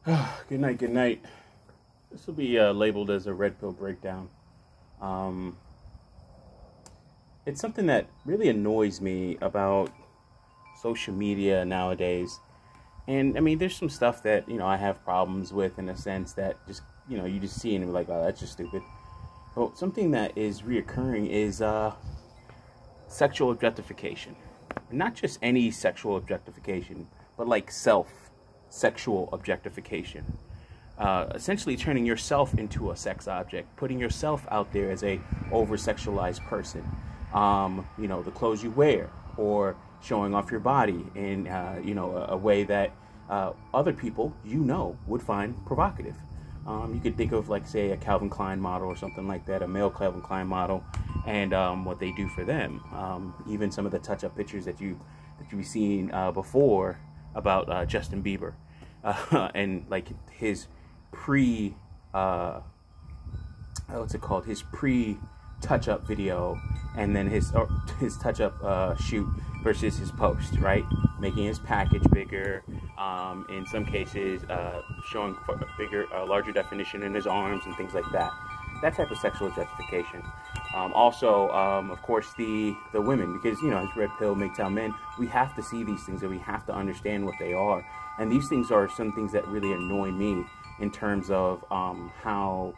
Good night, good night. This will be labeled as a red pill breakdown. Um, it's something that really annoys me about social media nowadays. And I mean, there's some stuff that, I have problems with in a sense that just, you just see and you're like, oh, that's just stupid. But something that is reoccurring is sexual objectification. Not just any sexual objectification, but like sexual objectification. Essentially turning yourself into a sex object, putting yourself out there as a over-sexualized person. The clothes you wear, or showing off your body in, a way that other people, would find provocative. You could think of, like, say, a Calvin Klein model or something like that, a male Calvin Klein model, and what they do for them. Even some of the touch-up pictures that you've seen before about Justin Bieber, and like his his pre touch-up video, and then his touch-up shoot versus his post, right? Making his package bigger, in some cases showing a larger definition in his arms and things like that. That type of sexual objectification. Also, of course, the women, because, as red pill MGTOW men, we have to see these things and we have to understand what they are. And these things are some things that really annoy me in terms of how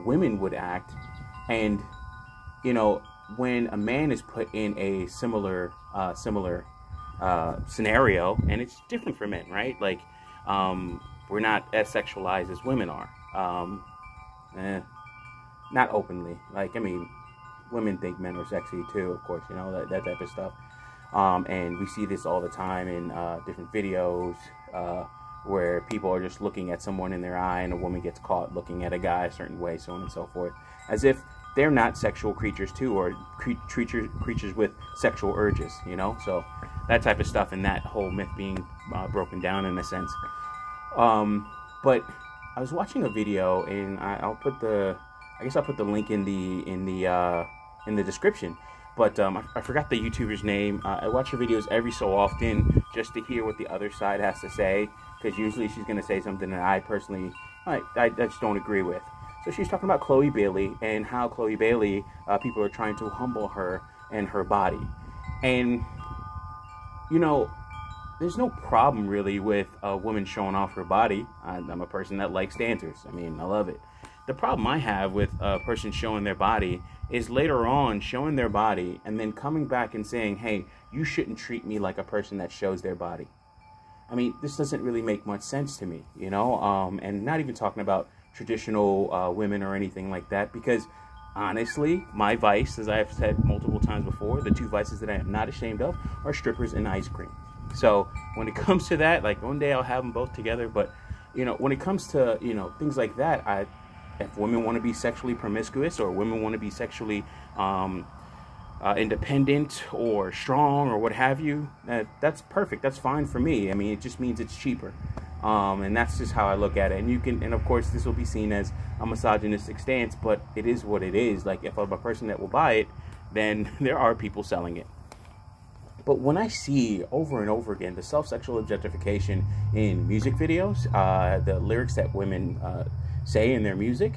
women would act. And, when a man is put in a similar scenario, and it's different for men, right? Like, we're not as sexualized as women are. Not openly. Like, I mean, women think men are sexy too, of course, that type of stuff. And we see this all the time in different videos where people are just looking at someone in their eye and a woman gets caught looking at a guy a certain way, so on and so forth. As if they're not sexual creatures too, or creatures with sexual urges, So that type of stuff, and that whole myth being broken down in a sense. But I was watching a video, and I'll put the link in the description. But I forgot the YouTuber's name. I watch her videos every so often just to hear what the other side has to say, because usually she's going to say something that I personally, I just don't agree with. So she's talking about Chloe Bailey and how Chloe Bailey, people are trying to humble her and her body. And, there's no problem really with a woman showing off her body. I'm a person that likes dancers. I mean, I love it. The problem I have with a person showing their body is later on showing their body and then coming back and saying, hey, you shouldn't treat me like a person that shows their body. I mean, this doesn't really make much sense to me, and not even talking about traditional women or anything like that, because honestly, my vice, as I've said multiple times before, the two vices that I am not ashamed of are strippers and ice cream. So when it comes to that, like, one day I'll have them both together, but when it comes to things like that, if women want to be sexually promiscuous, or women want to be sexually independent or strong or what have you, that's perfect. That's fine for me. I mean, it just means it's cheaper. And that's just how I look at it. And of course, this will be seen as a misogynistic stance, but it is what it is. Like, if I'm a person that will buy it, then there are people selling it. But when I see over and over again the self-sexual objectification in music videos, the lyrics that women say in their music,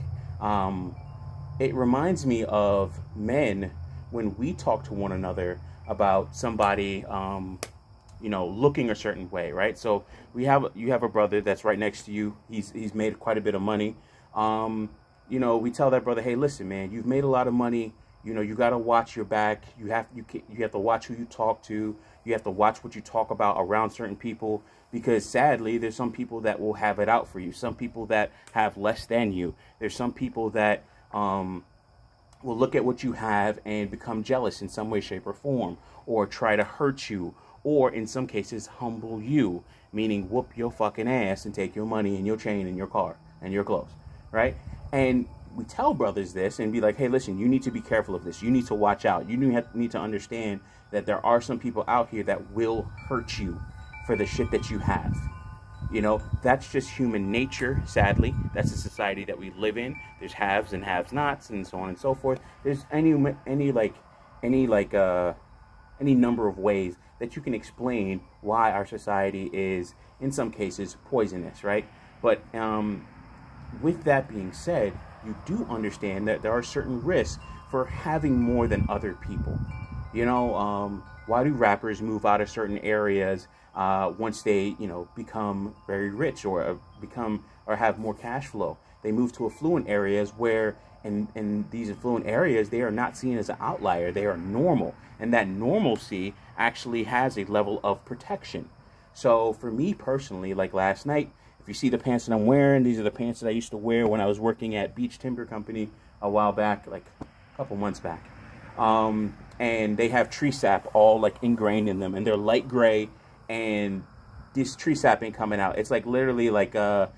it reminds me of men when we talk to one another about somebody, looking a certain way, right? So you have a brother that's right next to you. He's made quite a bit of money. We tell that brother, hey, listen, man, you've made a lot of money. You got to watch your back. You have to watch who you talk to. You have to watch what you talk about around certain people, because sadly, there's some people that will have it out for you. Some people that have less than you. There's some people that will look at what you have and become jealous in some way, shape, or form, or try to hurt you, or in some cases humble you, meaning whoop your fucking ass and take your money and your chain and your car and your clothes, right? And we tell brothers this and be like, hey, listen, you need to be careful of this. You need to watch out. You need to understand that there are some people out here that will hurt you for the shit that you have. That's just human nature, sadly. That's the society that we live in. There's haves and have-nots and so on and so forth. There's any any number of ways that you can explain why our society is, in some cases, poisonous, right? But with that being said, you do understand that there are certain risks for having more than other people. You know, why do rappers move out of certain areas once they, you know, become very rich or have more cash flow? They move to affluent areas where in these affluent areas, they are not seen as an outlier. They are normal. And that normalcy actually has a level of protection. So for me personally, like last night, if you see the pants that I'm wearing, these are the pants that I used to wear when I was working at Beach Timber Company a while back, like a couple months back. And they have tree sap all like ingrained in them, and they're light gray, and this tree sap ain't coming out. It's like literally like the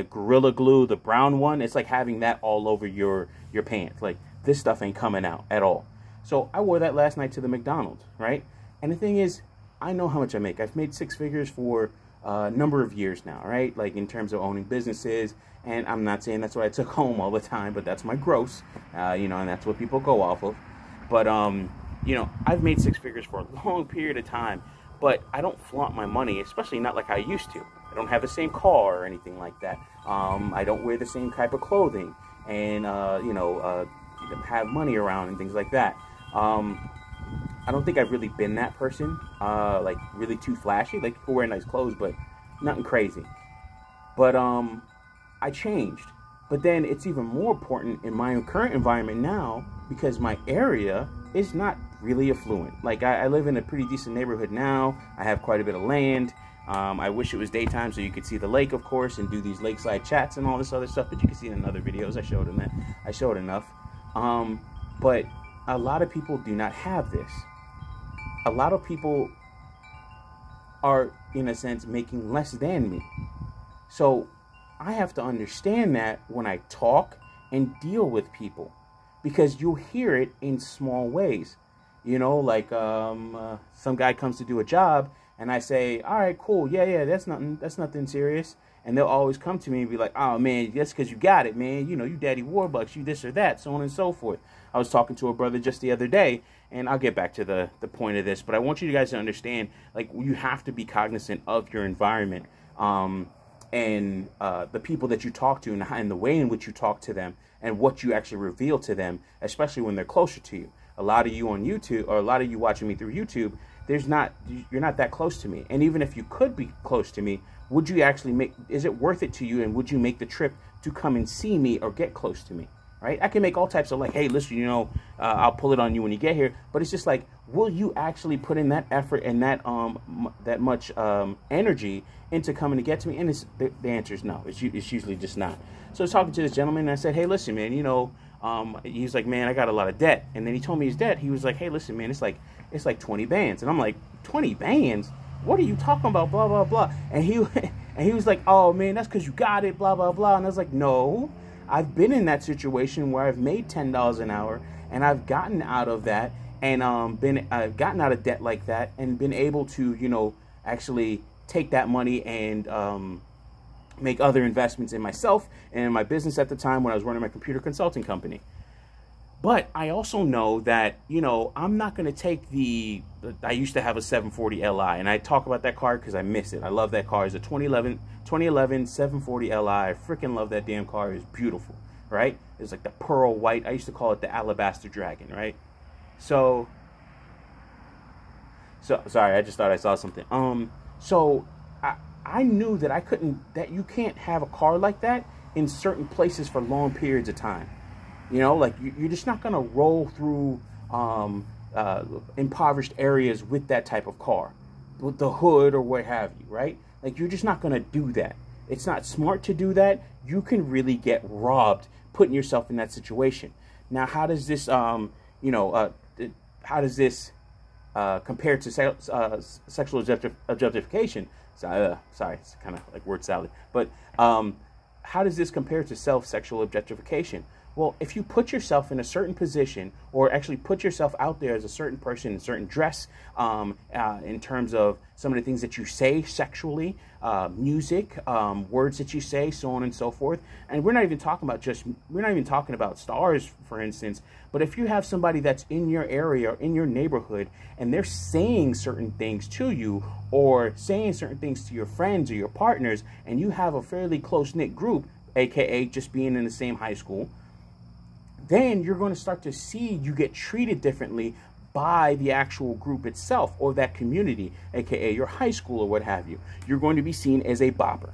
Gorilla Glue, the brown one. It's like having that all over your pants. Like, this stuff ain't coming out at all. So I wore that last night to the McDonald's, right? And the thing is, I know how much I make. I've made 6 figures for a number of years now, right? Like in terms of owning businesses. And I'm not saying that's what I took home all the time, but that's my gross, you know, and that's what people go off of. But, you know, I've made 6 figures for a long period of time, but I don't flaunt my money, especially not like I used to. I don't have the same car or anything like that. I don't wear the same type of clothing and, you know, have money around and things like that. I don't think I've really been that person, like really too flashy. Like, people wear nice clothes, but nothing crazy. But I changed. But then it's even more important in my current environment now, because my area is not really affluent. Like, I live in a pretty decent neighborhood now. I have quite a bit of land. I wish it was daytime so you could see the lake, of course, and do these lakeside chats and all this other stuff. But you can see it in other videos. I showed them that. I showed enough. But a lot of people do not have this. A lot of people are, in a sense, making less than me. So I have to understand that when I talk and deal with people, because you'll hear it in small ways. You know, like some guy comes to do a job and I say, all right, cool, yeah, that's nothing serious. And they'll always come to me and be like, oh man, that's because you got it, man. You know, you Daddy Warbucks, you this or that, so on and so forth. I was talking to a brother just the other day, and I'll get back to the point of this, but I want you guys to understand, like, you have to be cognizant of your environment, and the people that you talk to, and the way in which you talk to them, and what you actually reveal to them, especially when they're closer to you. A lot of you on YouTube, or a lot of you watching me through YouTube, you're not that close to me. And even if you could be close to me, would you actually is it worth it to you, and would you make the trip to come and see me or get close to me? Right? I can make all types of, like, hey, listen, you know, I'll pull it on you when you get here. But it's just like, will you actually put in that effort and that much energy into coming to get to me? And the answer is no. It's usually just not. So I was talking to this gentleman, and I said, hey, listen, man, you know, he's like, man, I got a lot of debt. And then he told me his debt. He was like, hey, listen, man, it's like 20 bands. And I'm like, 20 bands? What are you talking about? Blah, blah, blah. And he was like, oh, man, that's because you got it, blah, blah, blah. And I was like, no. I've been in that situation where I've made $10 an hour, and I've gotten out of that, and gotten out of debt like that, and been able to, you know, actually take that money and make other investments in myself and in my business at the time when I was running my computer consulting company. But I also know that, you know, I'm not going to take I used to have a 740 Li, and I talk about that car because I miss it. I love that car. It's a 2011 740 Li. I freaking love that damn car. It's beautiful, right? It's like the pearl white. I used to call it the alabaster dragon, right? So sorry, I just thought I saw something. So I knew that that you can't have a car like that in certain places for long periods of time. You know, like, you're just not going to roll through impoverished areas with that type of car, with the hood or what have you, right? Like, you're just not going to do that. It's not smart to do that. You can really get robbed putting yourself in that situation. Now, how does this, how does this compare to sexual objectification? Sorry, it's kind of like word salad. But how does this compare to sexual objectification? Well, if you put yourself in a certain position, or actually put yourself out there as a certain person, in certain dress, in terms of some of the things that you say sexually, music, words that you say, so on and so forth. And we're not even talking about stars, for instance, but if you have somebody that's in your area or in your neighborhood and they're saying certain things to you, or saying certain things to your friends or your partners, and you have a fairly close-knit group, aka just being in the same high school, then you're going to start to see you get treated differently by the actual group itself, or that community, aka your high school or what have you. You're going to be seen as a bopper.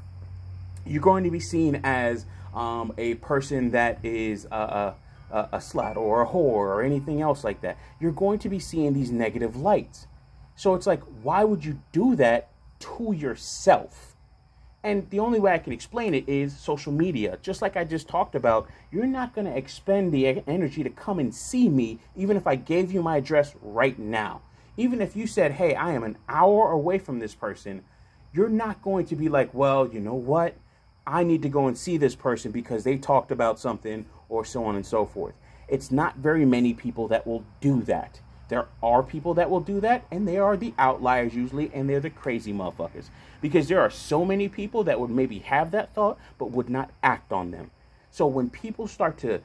You're going to be seen as a person that is a slut or a whore or anything else like that. You're going to be seeing these negative lights. So it's like, why would you do that to yourself? And the only way I can explain it is social media. Just like I just talked about, you're not going to expend the energy to come and see me, even if I gave you my address right now. Even if you said, hey, I am an hour away from this person, you're not going to be like, well, you know what? I need to go and see this person because they talked about something, or so on and so forth. It's not very many people that will do that. There are people that will do that, and they are the outliers usually, and they're the crazy motherfuckers. Because there are so many people that would maybe have that thought, but would not act on them. So when people start to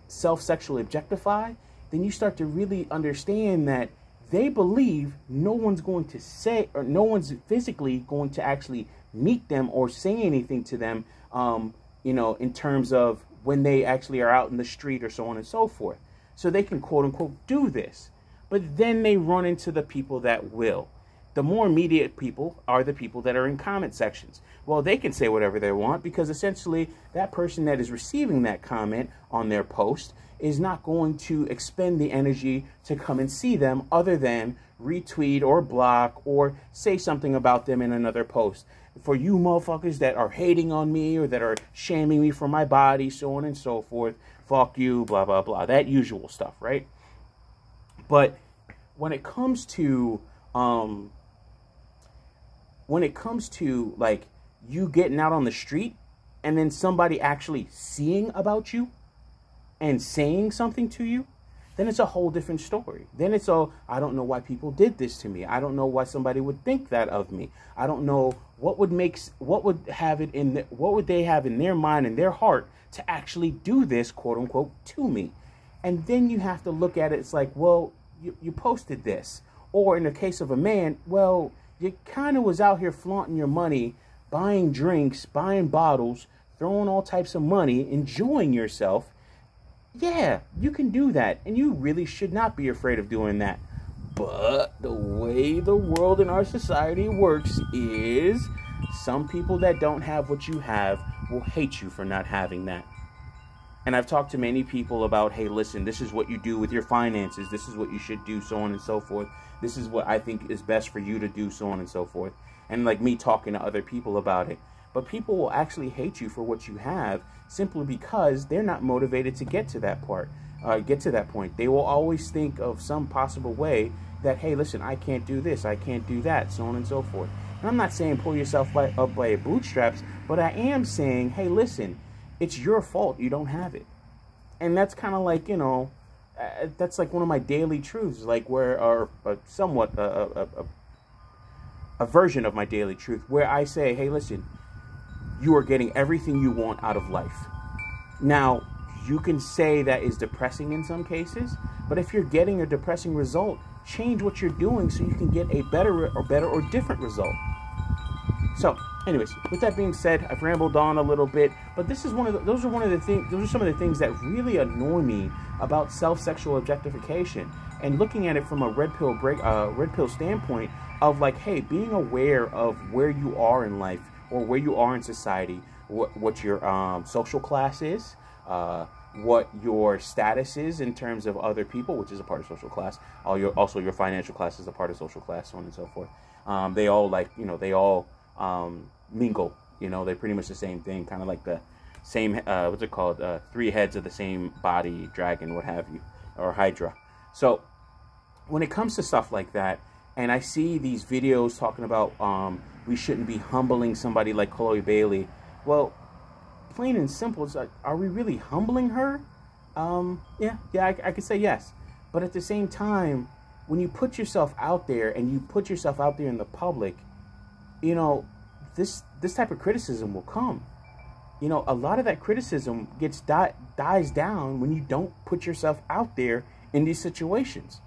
self-sexually objectify, then you start to really understand that they believe no one's going to say, or no one's physically going to actually meet them or say anything to them, you know, in terms of when they actually are out in the street or so on and so forth. So they can quote unquote do this. But then they run into the people that will. The more immediate people are the people that are in comment sections. Well, they can say whatever they want, because essentially that person that is receiving that comment on their post is not going to expend the energy to come and see them, other than retweet or block or say something about them in another post. For you motherfuckers that are hating on me or that are shaming me for my body, so on and so forth, fuck you, blah, blah, blah. That usual stuff, right? But when it comes to like you getting out on the street and then somebody actually seeing about you and saying something to you, then it's a whole different story. Then it's I don't know why people did this to me. I don't know why somebody would think that of me. I don't know what would they have in their mind and their heart to actually do this, quote unquote, to me. And then you have to look at it. It's like, well, you posted this. Or in the case of a man, well, you kind of was out here flaunting your money, buying drinks, buying bottles, throwing all types of money, enjoying yourself. Yeah, you can do that, and you really should not be afraid of doing that. But the way the world and our society works is some people that don't have what you have will hate you for not having that. And I've talked to many people about, hey, listen, this is what you do with your finances. This is what you should do, so on and so forth. This is what I think is best for you to do, so on and so forth. And like me talking to other people about it. But people will actually hate you for what you have simply because they're not motivated to get to that point. They will always think of some possible way that, hey, listen, I can't do this, I can't do that, so on and so forth. And I'm not saying pull yourself up by your bootstraps, but I am saying, hey, listen, it's your fault you don't have it. And that's kind of like, you know, that's like one of my daily truths, like a version of my daily truth, where I say, hey, listen, you are getting everything you want out of life. Now, you can say that is depressing in some cases, but if you're getting a depressing result, change what you're doing so you can get a better or different result. So, anyways, with that being said, I've rambled on a little bit, but those are some of the things that really annoy me about self-sexual objectification, and looking at it from a red pill standpoint of like, hey, being aware of where you are in life or where you are in society, what your social class is, what your status is in terms of other people, which is a part of social class. Also your financial class is a part of social class, so on and so forth. They all mingle, they're pretty much the same thing, kind of like the same, three heads of the same body, dragon, what have you, or Hydra. So when it comes to stuff like that, and I see these videos talking about we shouldn't be humbling somebody like Chloe Bailey, well, plain and simple. It's like, are we really humbling her? Yeah, I could say yes. But at the same time, when you put yourself out there and you put yourself out there in the public, you know, this type of criticism will come. You know, a lot of that criticism dies down when you don't put yourself out there in these situations.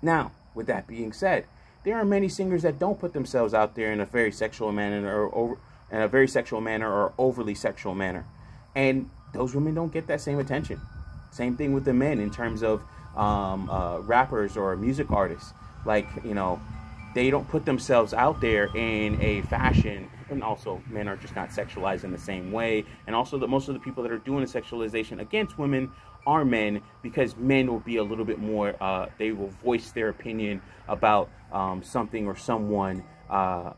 Now, with that being said, there are many singers that don't put themselves out there in a very sexual manner or overly sexual manner, and those women don't get that same attention. Same thing with the men in terms of rappers or music artists. Like, you know, they don't put themselves out there in a fashion, and also men are just not sexualized in the same way. And also that most of the people that are doing the sexualization against women are men, because men will be a little bit more, they will voice their opinion about something or someone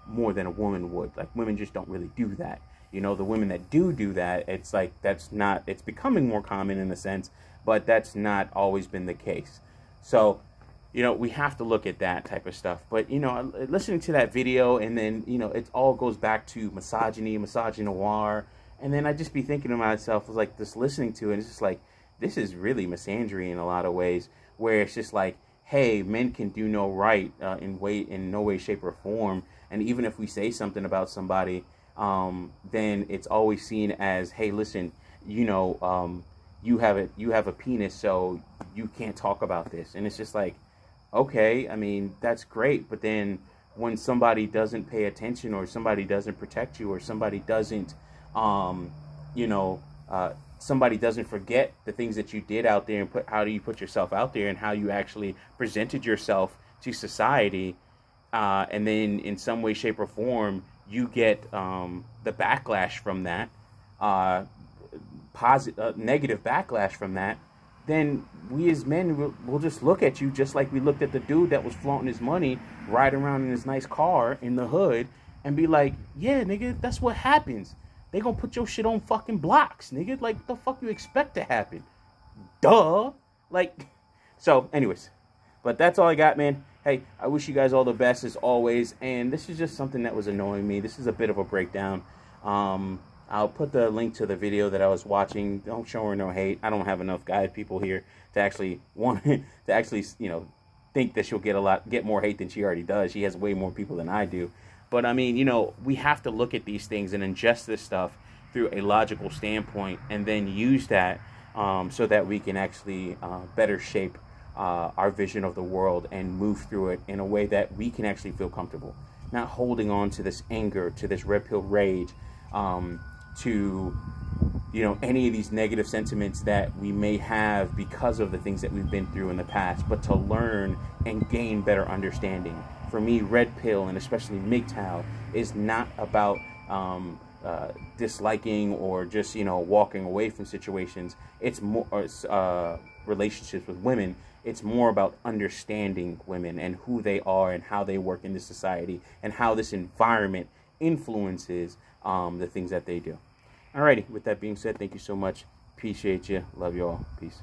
more than a woman would. Like, women just don't really do that. You know, the women that do that, it's like, it's becoming more common in a sense, but that's not always been the case. So, you know, we have to look at that type of stuff. But, you know, listening to that video, and then, you know, it all goes back to misogyny, misogynoir. And then I just be thinking to myself, like, just listening to it, it's just like, this is really misandry in a lot of ways, where it's just like, hey, men can do no right in no way, shape, or form. And even if we say something about somebody, then it's always seen as, hey, listen, you know, you have a penis, so you can't talk about this. And it's just like, okay, I mean, that's great, but then when somebody doesn't pay attention, or somebody doesn't protect you, or somebody doesn't, you know, somebody doesn't forget the things that you did out there, and how do you put yourself out there, and how you actually presented yourself to society, and then in some way, shape, or form, you get the backlash from that, negative backlash from that, then we as men will just look at you just like we looked at the dude that was flaunting his money, riding around in his nice car in the hood, and be like, yeah, nigga, that's what happens. They gonna put your shit on fucking blocks, nigga. Like, what the fuck you expect to happen? Duh. Like, so anyways, but that's all I got, man. Hey, I wish you guys all the best as always, and this is just something that was annoying me. This is a bit of a breakdown. I'll put the link to the video that I was watching. Don't show her no hate. I don't have enough people here to actually you know, think that she'll get more hate than she already does. She has way more people than I do. But I mean, you know, we have to look at these things and ingest this stuff through a logical standpoint, and then use that so that we can actually better shape our vision of the world and move through it in a way that we can actually feel comfortable. Not holding on to this anger, to this red pill rage, to, you know, any of these negative sentiments that we may have because of the things that we've been through in the past, but to learn and gain better understanding. For me, red pill, and especially MGTOW, is not about disliking or just, you know, walking away from situations. It's more relationships with women. It's more about understanding women and who they are and how they work in this society, and how this environment influences the things that they do. Alrighty, with that being said, thank you so much. Appreciate you. Love you all. Peace.